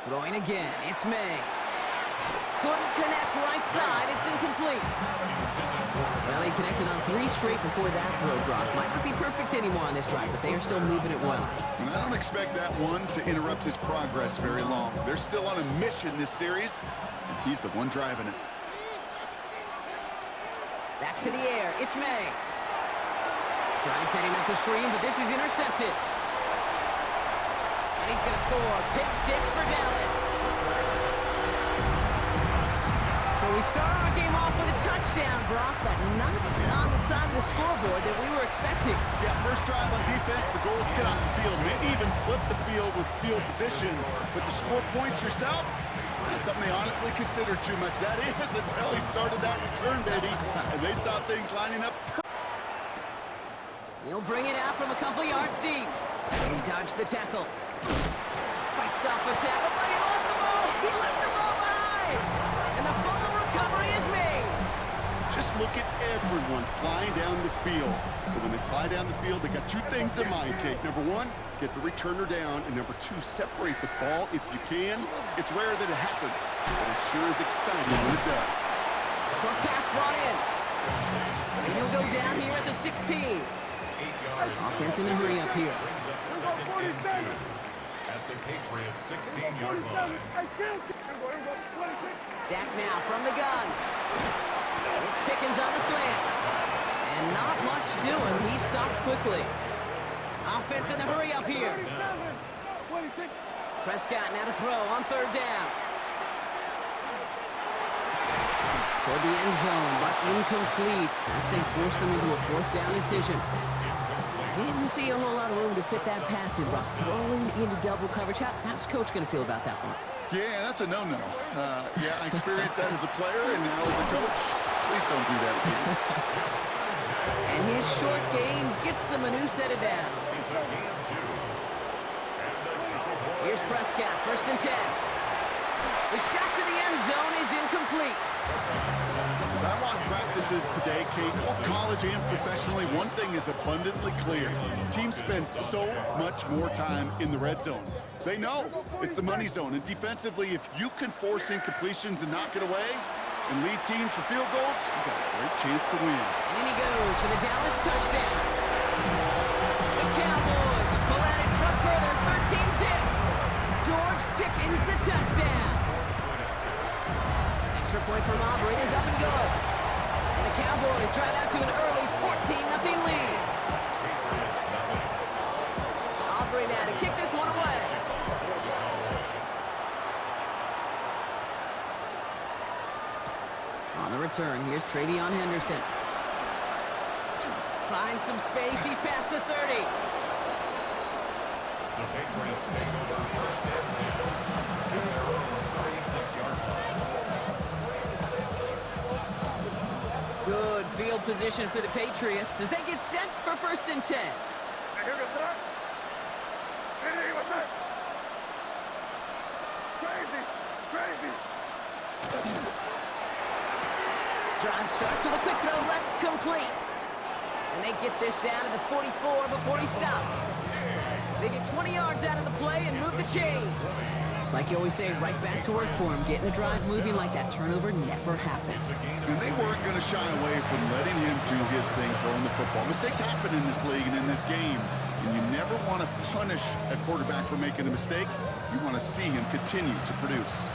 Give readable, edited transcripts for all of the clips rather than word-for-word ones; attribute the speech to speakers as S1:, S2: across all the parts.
S1: Throwing again, it's May. Couldn't connect right side, it's incomplete. Well, he connected on 3 straight before that throw, Brock. Might not be perfect anymore on this drive, but they are still moving it well.
S2: And I don't expect that one to interrupt his progress very long. They're still on a mission this series, and he's the one driving it.
S1: Back to the air, it's May. Trying setting up the screen, but this is intercepted. And he's going to score. Pick 6 for Dallas. So we start our game off with a touchdown, Brock, but not on the side of the scoreboard that we were expecting.
S2: Yeah, first drive on defense, the goal is to get off the field, maybe even flip the field with field position. But to score points yourself, it's not something they honestly consider too much. That is until he started that return, baby, and they saw things lining up.
S1: He'll bring it out from a couple yards deep. And he dodged the tackle. Fights off a tackle, but he lost the ball. He left the ball behind. And the fumble recovery is made.
S2: Just look at everyone flying down the field. But when they fly down the field, they got 2 things in mind, Kate. Number 1, get the returner down. And number 2, separate the ball if you can. It's rare that it happens, but it sure is exciting when it does.
S1: Short pass brought in. And he'll go down here at the 16. Offense in a hurry up here.
S3: At the Patriots 16-yard line.
S1: Dak now from the gun. It's Pickens on the slant. And not much doing. He stopped quickly. Offense in the hurry up here. Prescott now to throw on 3rd down. Toward the end zone, but incomplete. That's going to force them into a 4th down decision. Didn't see a whole lot of room to fit that pass in, but throwing into double coverage. How's Coach going to feel about that one?
S2: Yeah, that's a no-no. Yeah, I experienced that as a player, and now as a coach, please don't do that again.
S1: And his short game gets them a new set of downs. Here's Prescott, 1st and 10. The shot to the end zone is incomplete.
S2: As I watch practices today, Kate, both college and professionally, one thing is abundantly clear. Teams spend so much more time in the red zone. They know it's the money zone, and defensively, if you can force incompletions and knock it away and lead teams for field goals, you've got a great chance to win.
S1: And in he goes for the Dallas touchdown. The Cowboys pull out in front further, 13-zip. George Pickens the touchdown. Extra point from Aubrey is up and good. And the Cowboys drive out to an early 14-0 lead. Aubrey now to kick this one away. On the return, here's Travion Henderson. Finds some space, he's past the 30.
S3: The Patriots take over 1st and 10. At their own 36-yard line.
S1: Good field position for the Patriots as they get set for 1st and 10. Drive starts with a quick throw left, complete. And they get this down to the 44 before he stopped. They get 20 yards out of the play and move the chains. It's like you always say, right back to work for him. Getting the drive moving like that turnover never happened.
S2: And they weren't going to shy away from letting him do his thing throwing the football. Mistakes happen in this league and in this game. And you never want to punish a quarterback for making a mistake. You want to see him continue to produce.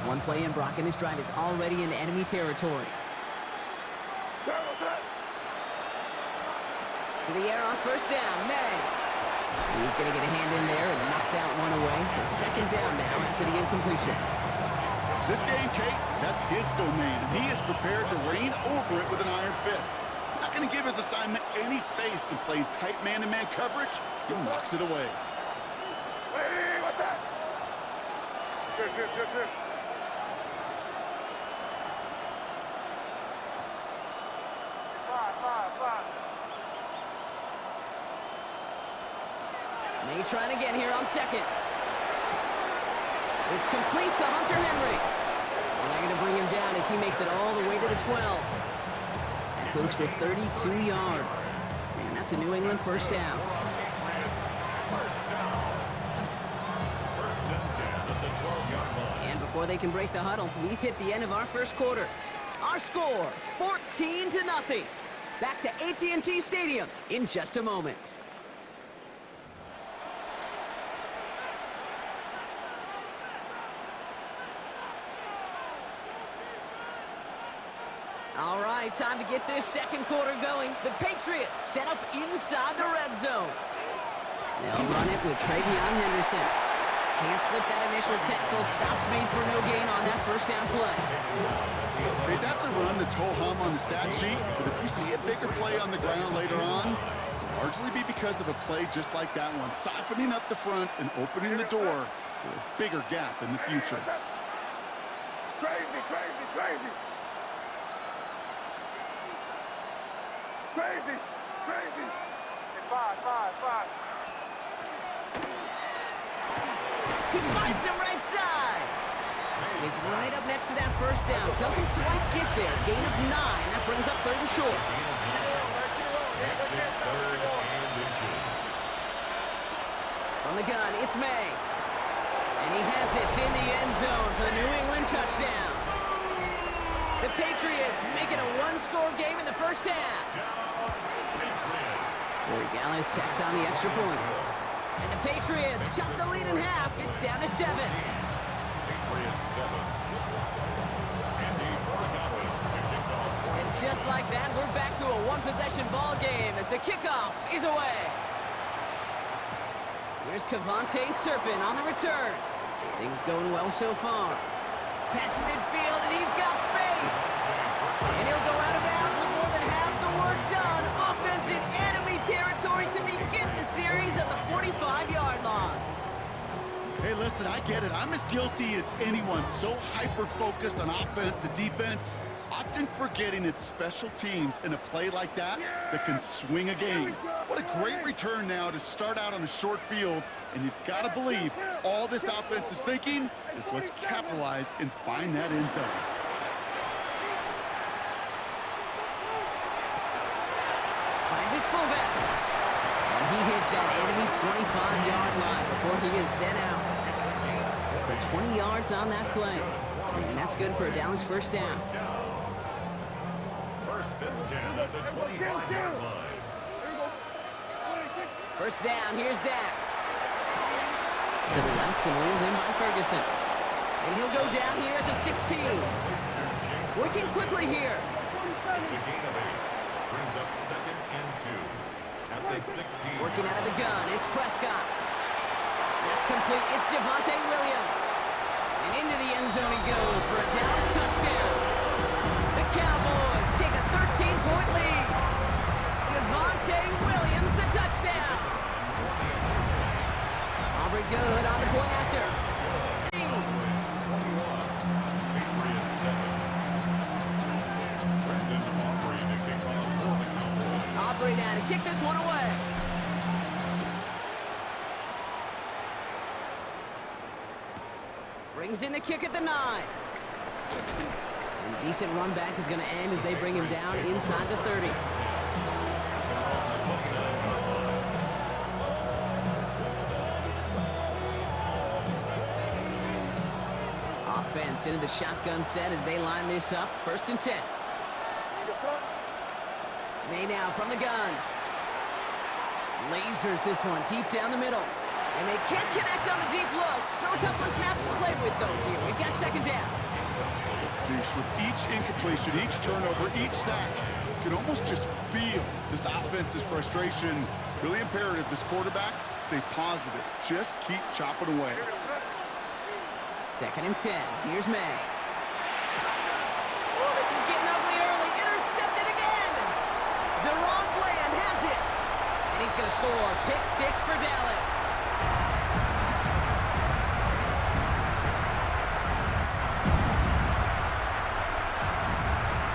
S1: One play in, Brock, and this drive is already in enemy territory. To the air on 1st down, May. He's going to get a hand in there and knock that one away. So 2nd down now after the incompletion.
S2: This game, Kate, that's his domain. He is prepared to reign over it with an iron fist. Not going to give his assignment any space and playing tight man-to-man coverage. He knocks it away.
S4: Hey, what's that? Good. Five.
S1: May trying again here on 2nd. It's complete to Hunter Henry. And they're going to bring him down as he makes it all the way to the 12. That goes for 32 yards. And that's a New England 1st down. before they can break the huddle. We've hit the end of our first quarter. Our score, 14-0. Back to AT&T Stadium in just a moment. All right, time to get this second quarter going. The Patriots set up inside the red zone. They'll run it with Travion Henderson. Can't slip that initial tackle. Stops made for no gain on that first down play.
S2: Okay, that's a run that's ho-hum on the stat sheet, but if you see a bigger play on the ground later on, it'll largely be because of a play just like that one, softening up the front and opening the door for a bigger gap in the future.
S4: Crazy, crazy, crazy. Crazy, crazy. Five.
S1: He finds him right side. He's right up next to that first down. Doesn't quite get there. Gain of 9. That brings up 3rd and short. From the gun, it's May. And he has it in the end zone for the New England touchdown. The Patriots make it a one-score game in the first half. Corey Gallis tacks on the extra point. And the Patriots chop the lead in half. It's down to 7.
S3: Patriots 7. Andy Borregales to kick off.
S1: And just like that, we're back to a one-possession ball game as the kickoff is away. Here's Kevontae Turpin on the return. Things going well so far. Pass midfield, and he's got space. And he'll go out of bounds with more than half the work done. Offense in enemy territory to begin the series at the 45-yard line.
S2: Hey, listen, I get it. I'm as guilty as anyone. So hyper-focused on offense and defense, often forgetting it's special teams in a play like that that can swing a game. What a great return now to start out on a short field, and you've got to believe all this offense is thinking is let's capitalize and find that end zone.
S1: Finds his fullback. And he hits that enemy 25-yard line before he is sent out. So 20 yards on that play. And that's good for a Dallas first down.
S3: First and 10 at the 25-yard line.
S1: First down, here's Dak. To the left and reeled in by Ferguson. And he'll go down here at the 16. Working quickly here.
S3: It's a gain of 8. Brings up 2nd and 2. At the 16.
S1: Working out of the gun, it's Prescott. That's complete, it's Javonte Williams. And into the end zone he goes for a Dallas touchdown. The Cowboys take a 13-point lead. Javonte Williams, the touchdown. Aubrey good on the point after.
S3: Patriots 7. Brendan Aubrey to kick off for the Cowboys.
S1: Aubrey now to kick this one away. Brings in the kick at the 9. And a decent run back is going to end as they bring him down inside the 30. Offense into the shotgun set as they line this up. 1st and 10. May now from the gun. Lasers this one deep down the middle. And they can't connect on the deep look. Still a couple of snaps to play with, though, here. We've got 2nd down.
S2: With each incompletion, each turnover, each sack, you can almost just feel this offense's frustration. Really imperative this quarterback stay positive. Just keep chopping away.
S1: 2nd and 10. Here's May. Oh, this is getting ugly early. Intercepted again. Deron Bland has it. And he's going to score. Pick 6 for Dallas.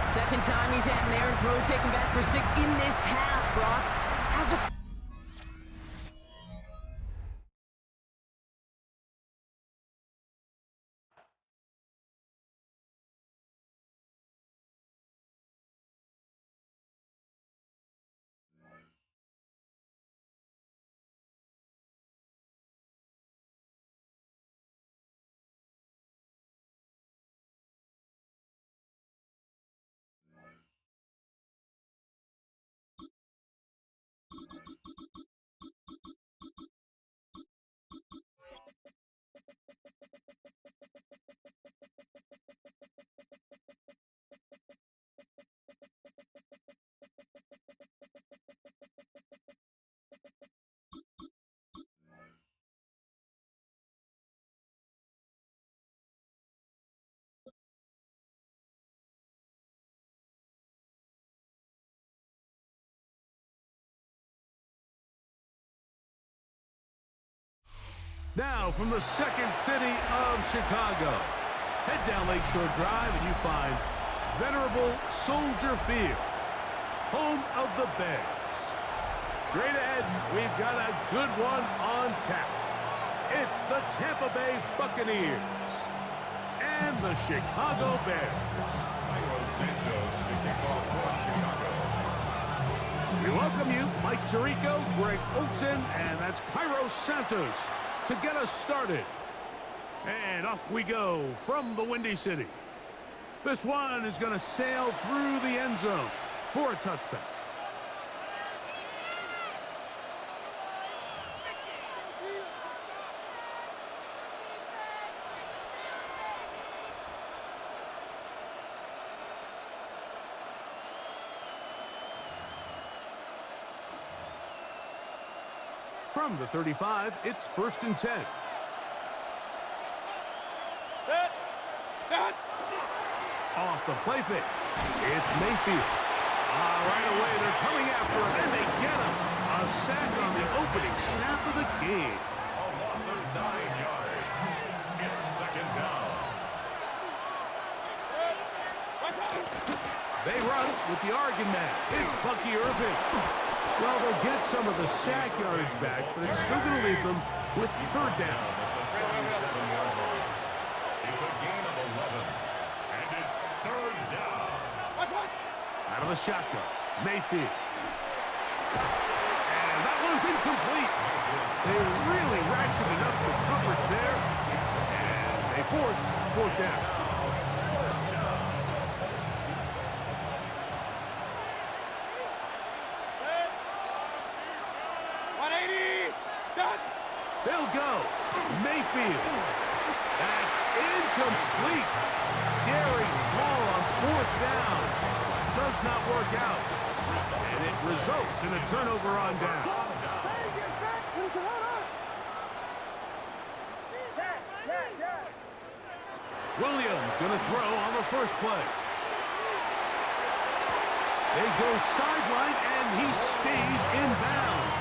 S1: Second time he's had an errant throw taken back for 6 in this half, Brock. As a
S5: Now, from the second city of Chicago, head down Lakeshore Drive and you find venerable Soldier Field, home of the Bears. Straight ahead, we've got a good one on tap. It's the Tampa Bay Buccaneers and the Chicago Bears.
S3: Cairo Santos to kick off for Chicago.
S5: We welcome you, Mike Tirico, Greg Olson, and that's Cairo Santos to get us started. And off we go from the Windy City. This one is going to sail through the end zone for a touchback. From the 35, it's 1st and 10. Off the play fake. It's Mayfield. Right away, they're coming after him, and they get him. A sack on the opening snap of the game.
S3: A loss of 9 yards. It's 2nd down.
S5: They run with the Oregon man. It's Bucky Irving. Well, they'll get some of the sack yardage back, but it's still going to leave them with 3rd down.
S3: It's a gain of 11, and it's 3rd down.
S5: Out of the shotgun, Mayfield. And that one's incomplete. They really ratcheted up the coverage there, and they force 4th down. They'll go. Mayfield. That's incomplete. Daring ball on 4th down. Does not work out. And it results in a turnover on down. Williams going to throw on the first play. They go sideline, and he stays in bounds.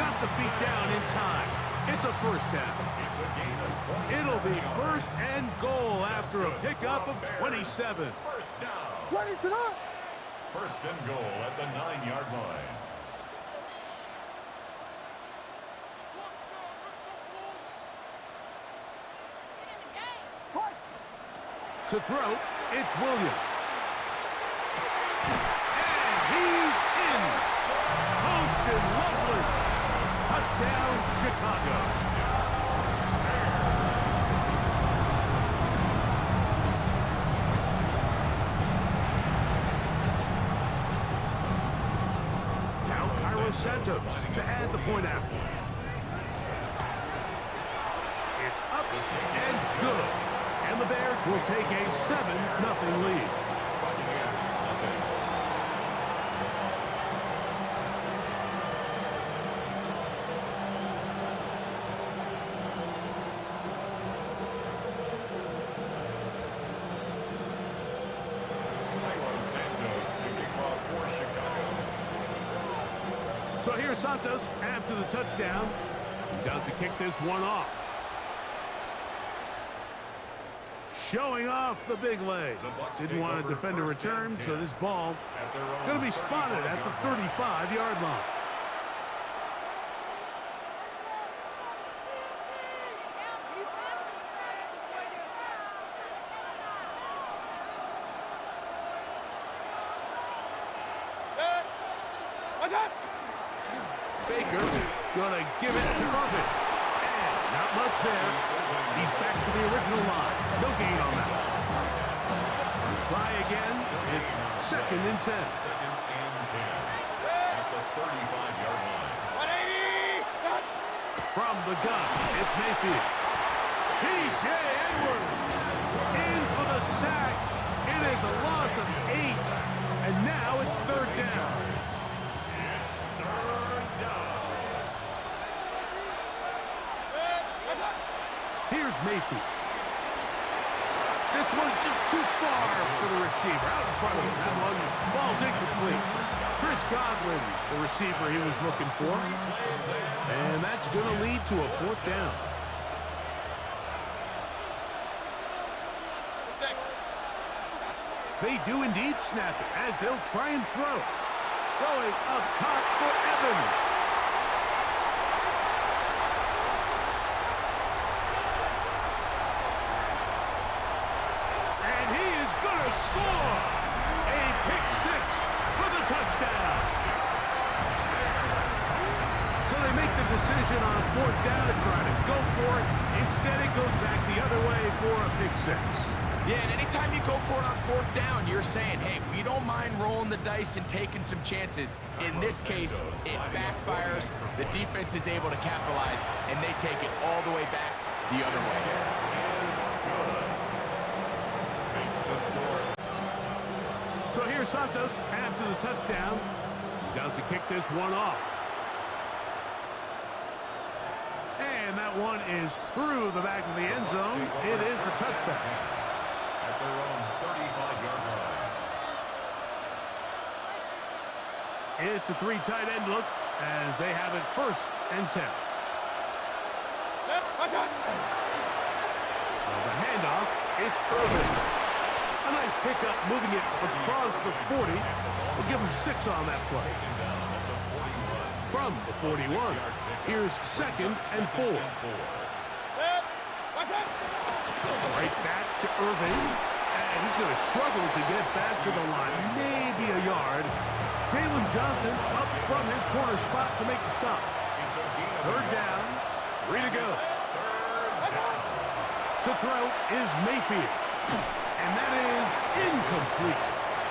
S5: Got the feet down in time. It's a 1st down.
S3: It's a gain of 27.
S5: It'll be 1st and goal after a pickup of 27.
S3: 1st down. 1st and goal at the 9-yard line.
S5: To throw, it's Williams. And he's in. Posted lovely. Touchdown, Chicago. Now Cairo Santos to add the point after. It's up and good. And the Bears will take a 7-0 lead. So here's Santos after the touchdown. He's out to kick this one off. Showing off the big leg. Didn't want to defend a return, so this ball going to be spotted at the 35-yard line. Baker going to give it to Irvin. And not much there. He's back to the original line. No gain on that. So try again. It's 2nd and 10.
S3: 2nd and 10 at the 35-yard line.
S5: From the gun, it's Mayfield. T.J. Edwards in for the sack. It is a loss of 8, and now it's third down.
S3: It's third down.
S5: Here's Mayfield. This one just too far for the receiver. Out in front of him. That one falls incomplete. Chris Godwin, the receiver he was looking for. And that's going to lead to a fourth down. They do indeed snap it as they'll try and throw. Going up top for Evans. And he is going to score. A pick 6 for the touchdown. So they make the decision on fourth down to try to go for it. Instead, it goes back the other way for a pick 6.
S6: Yeah, and anytime you go for it on fourth down, you're saying, hey, we don't mind rolling the dice and taking some chances. In this case, it backfires. The defense is able to capitalize, and they take it all the way back the other way.
S5: So here's Santos after the touchdown. He's out to kick this one off. And that one is through the back of the end zone. It is a touchback.
S3: At their own 35-yard line.
S5: It's a 3 tight end look as they have it first and 10. Now the handoff, it's Irvin. A nice pickup, moving it across the 40. We'll give him 6 on that play. From the 41, here's 2nd and 4. Right back to Irving, and he's going to struggle to get back to the line, maybe a yard. Jalen Johnson up from his corner spot to make the stop. Third down, 3 to go. To throw is Mayfield, and that is incomplete.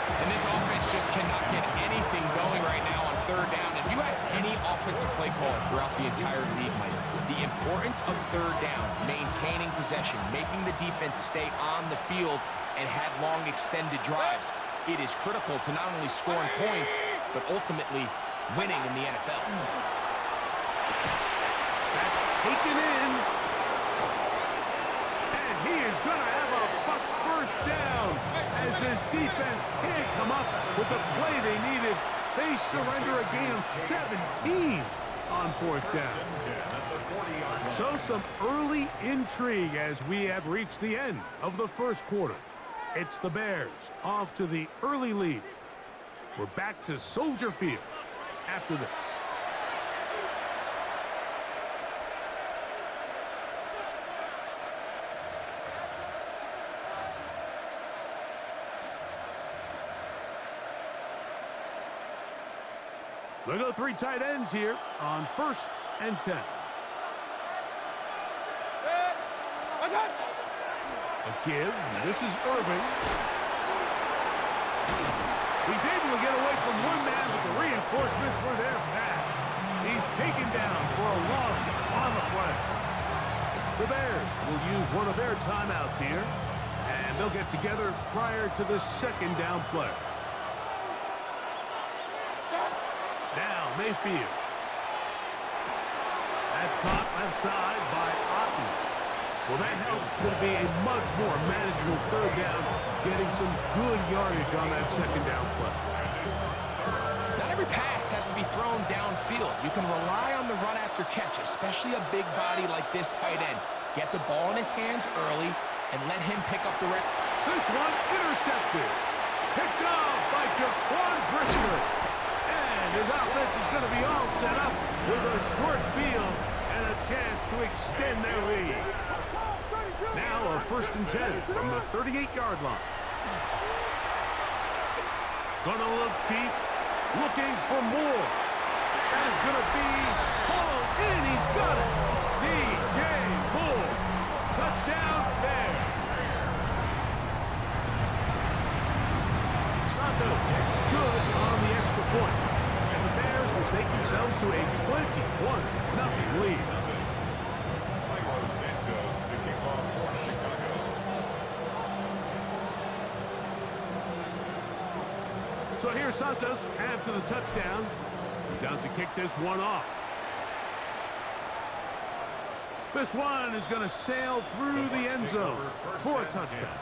S6: And this offense just cannot get anything going right now on third down. If you ask any offensive play caller throughout the entire league, Mike, the importance of third down, maintaining possession, making the defense stay on the field and have long extended drives, it is critical to not only scoring points, but ultimately winning in the NFL.
S5: That's taken in. And he is going to have a Bucs first down as this defense can't come up with the play they needed. They surrender a gain of 17 on fourth down. So some early intrigue as we have reached the end of the first quarter. It's the Bears off to the early lead. We're back to Soldier Field after this. We'll go 3 tight ends here on 1st and 10. A give. This is Irving. He's able to get away from one man, but the reinforcements were there fast. He's taken down for a loss on the play. The Bears will use one of their timeouts here, and they'll get together prior to the 2nd down play. Now Mayfield. That's caught left side by Otten. Well, that helps to be a much more manageable third down, getting some good yardage on that 2nd down play.
S6: Not every pass has to be thrown downfield. You can rely on the run after catch, especially a big body like this tight end. Get the ball in his hands early and let him pick up the rest.
S5: This one intercepted. Picked off by Jaquan Brisker. And his offense is going to be all set up with a short field and a chance to extend their lead. Now a 1st and 10 from the 38-yard line. Gonna look deep, looking for more. That is gonna be hauled in. He's got it. DJ Moore. Touchdown Bears. Santos good on the extra point. And the Bears will take themselves to a 21-0 lead. here's Santos after the touchdown. He's out to kick this one off. This one is going to sail through the end zone for a touchdown.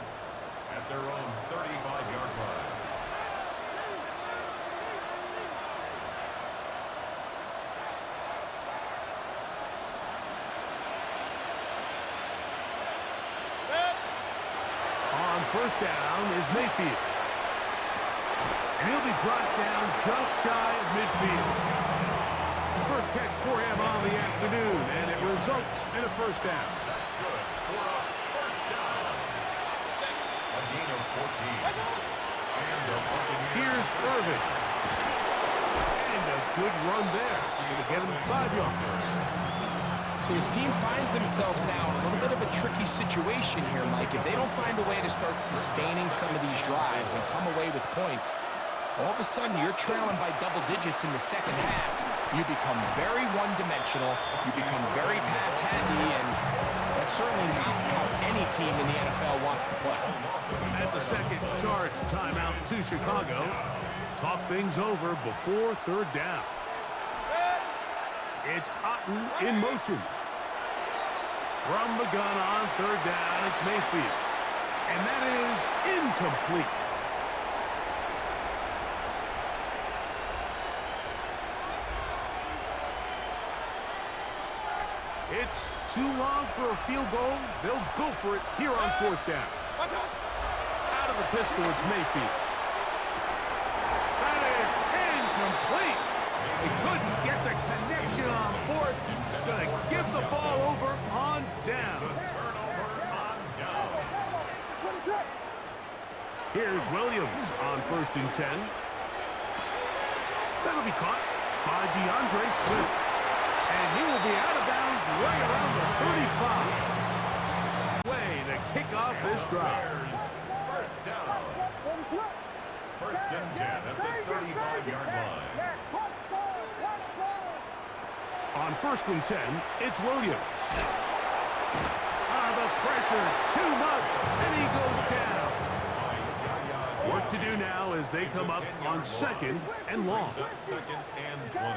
S3: At their own 35-yard line.
S5: On first down is Mayfield. And he'll be brought down just shy of midfield. First catch for him on the afternoon, and it results in a first down.
S3: That's good for a first down. A gain of 14. And the Buccaneers.
S5: Here's Irvin. And a good run there. Going to get him 5 yards.
S6: So his team finds themselves now in a little bit of a tricky situation here, Mike. If they don't find a way to start sustaining some of these drives and come away with points, all of a sudden you're trailing by double digits in the second half. You become very one-dimensional, you become very pass-heavy, and that's certainly not how any team in the NFL wants to play.
S5: That's a second charge timeout to Chicago. Talk things over before third down. It's Otten in motion. From the gun on third down, it's Mayfield. And that is incomplete. It's too long for a field goal. They'll go for it here on fourth down. Out of the pistol, it's Mayfield. That is incomplete. They couldn't get the connection on fourth. Gonna give the ball over on down.
S3: Turnover on down.
S5: Here's Williams on first and 10. That'll be caught by DeAndre Swift. And he will be out of bounds right around the 35. Way to kick off this drive.
S3: First down. First and 10 at the 35-yard line.
S5: On first and 10, it's Williams. The pressure, too much, and he goes down. Work to do now as they come up on second and long.
S3: Brings up second and 20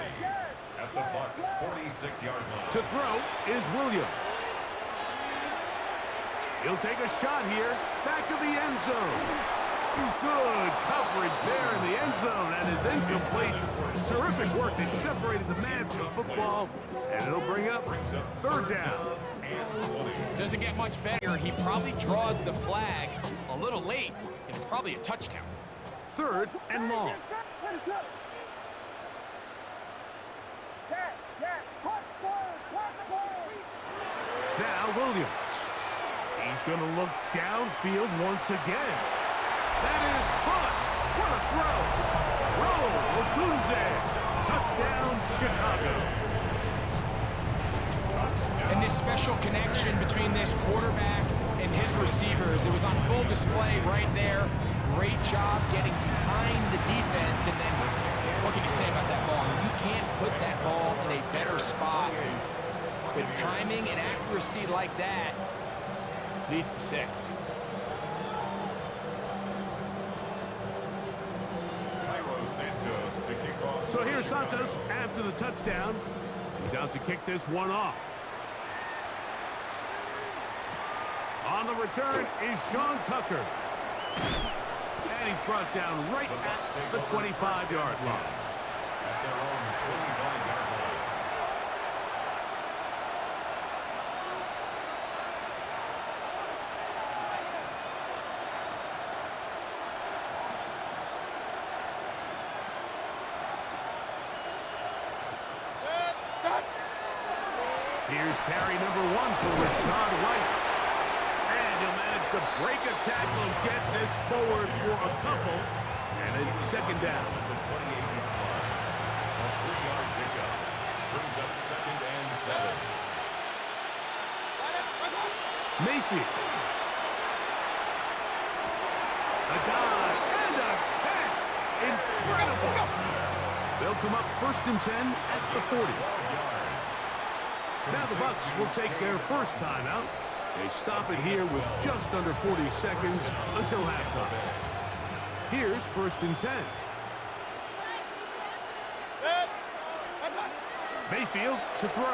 S3: at the Bucs' 46-yard line.
S5: To throw is Williams. He'll take a shot here, back of the end zone. Good coverage there in the end zone, and is incomplete. Terrific work. They separated the man from the football, and it'll bring up third down.
S6: Doesn't get much better. He probably draws the flag a little late, and it's probably a touchdown.
S5: Third and long. Now Williams. He's going to look downfield once again. That is caught. What a throw. Roll, Odunze. Touchdown, Chicago.
S6: And this special connection between this quarterback and his receivers, it was on full display right there. Great job getting behind the defense. And then what can you say about that ball? You can't put that ball in a better spot. With timing and accuracy like that, leads to 6.
S5: So here's Santos after the touchdown. He's out to kick this one off. On the return is Sean Tucker. And he's brought down right at the 25-yard line.
S3: At their own 25-yard line.
S5: Here's carry number 1 for Rashad White. And he'll manage to break a tackle and get this forward for a couple. And it's second down.
S3: At the 28-yard line. A 3-yard pickup. Brings up second and 7.
S5: Mayfield. A dive and a catch. Incredible. They'll come up first and 10 at the 40. Now the Bucs will take their first timeout. They stop it here with just under 40 seconds until halftime. Here's first and 10. Mayfield to throw.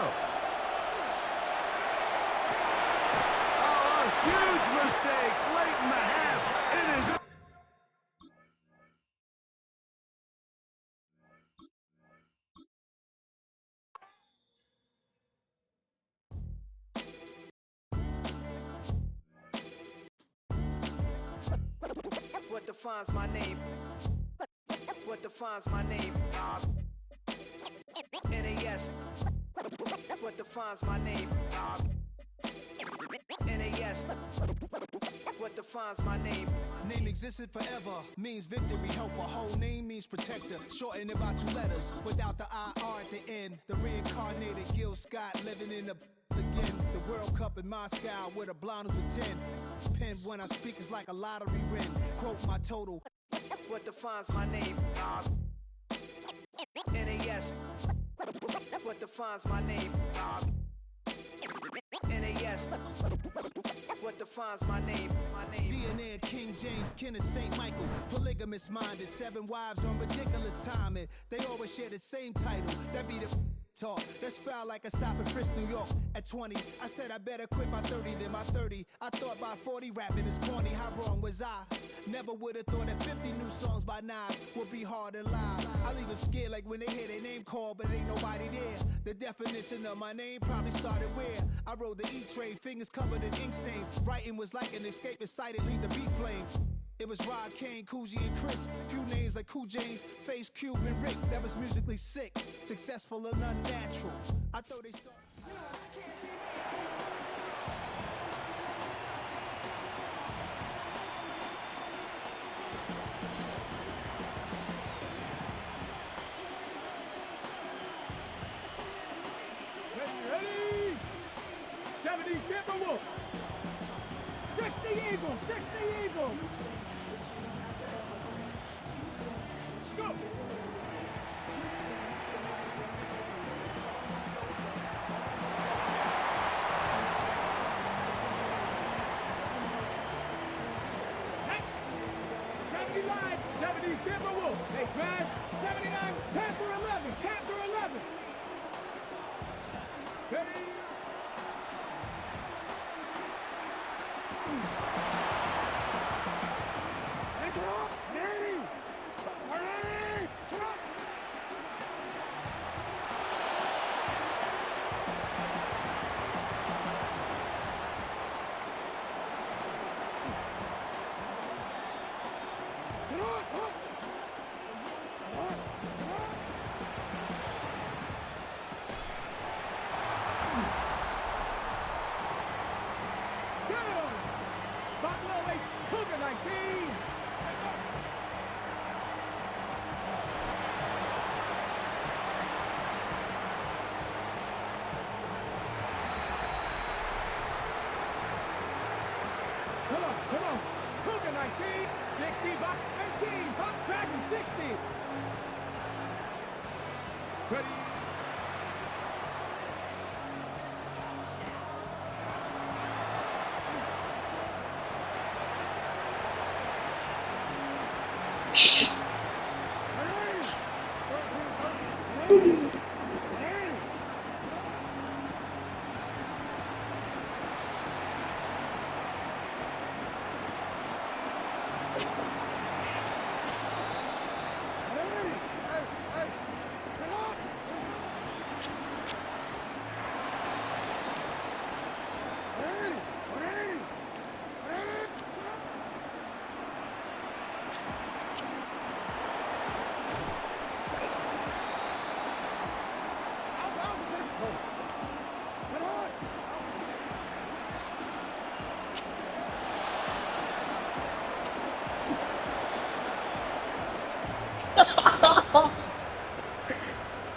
S5: Oh, a huge mistake late in the half. It is...
S7: What defines my name? What defines my name? NAS. What defines my name? NAS. What defines my name?
S8: Name existed forever, means victory, helper. Whole name means protector. Shorten it by 2 letters, without the IR at the end. The reincarnated Gil Scott living in the again. The World Cup in Moscow with a blind who's a 10. Pen when I speak is like a lottery win. Quote my total.
S7: What defines my name? NAS. What defines my name? NAS. What defines my name?
S8: DNA of King James, kin of St. Michael. Polygamous minded, 7 wives on ridiculous timing. They always share the same title. That be the talk. That's foul like a stop in Frisk, New York. At 20, I said I better quit by 30 than my 30. I thought by 40 rapping is corny. How wrong was I? Never would have thought that 50 new songs by Nas would be hard to live. I leave them scared like when they hear their name called, but ain't nobody there. The definition of my name probably started where I rode the E-train, fingers covered in ink stains. Writing was like an escape excited, leave the beat flame. It was Rod Kane, Coogee, and Chris. Few names like Cool James, Face, Cube, and Rick. That was musically sick, successful and unnatural. I thought they saw...
S4: Ready? 70 Timberwolves. 60 Eagles. 60 Eagles. Go. Hey. 70 Lions. 70 Timberwolves. They drive. 79. Panther 11. Panther 11. Ready? Let's rock! Ready! Ready! Shot! Buffalo 8, Cougar 19. Come on. Cougar 19, 60, Buck 18, Buck Dragon 60. Ready?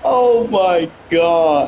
S9: Oh my God.